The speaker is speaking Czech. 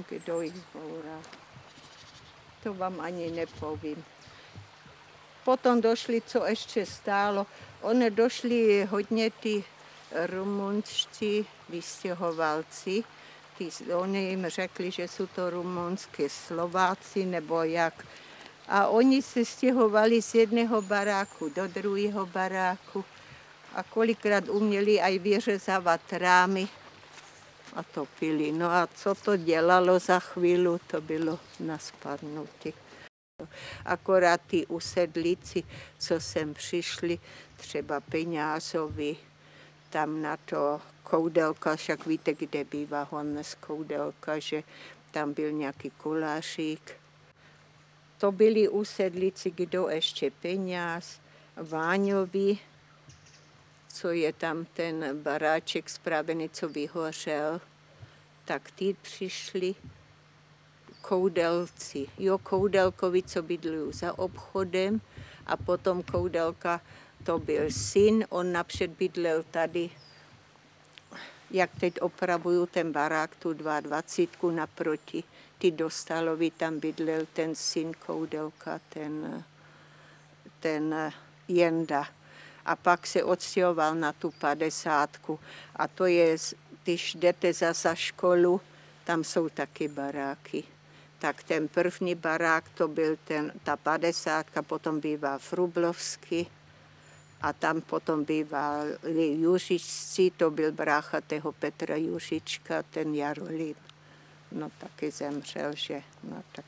Kdo jich zboural. To vám ani nepovím. Potom došli, co ještě stálo. Oni došli hodně ty rumunští vystěhovalci. Oni jim řekli, že jsou to rumunské Slováci nebo jak. A oni se stěhovali z jedného baráku do druhého baráku a kolikrát uměli aj vyřezávat rámy a topili. No a co to dělalo za chvíli, to bylo na spadnutí. Akorát ty usedlíci, co sem přišli, třeba Peňázovi, tam na to Koudelka, však víte, kde bývá Honnes Koudelka, že tam byl nějaký kolářík. To byli usedlíci, kdo ještě Peňáz, Váňovi, co je tam ten baráček spravený, co vyhořel, tak ty přišli. Koudelci. Jo, Koudelkovi, co bydlil za obchodem a potom Koudelka, to byl syn, on napřed bydlel tady, jak teď opravuju ten barák, tu 22 naproti, ty Dostalovi, tam bydlel ten syn Koudelka, ten Jenda. A pak se odstěhoval na tu 50. A to je, když jdete za školu, tam jsou taky baráky. Tak ten první barák, to byl ta 50, potom bývá Frublovský a tam potom bývali Juřičci, to byl brácha tého Petra Juřička, ten Jarolím. No taky zemřel, že? No tak.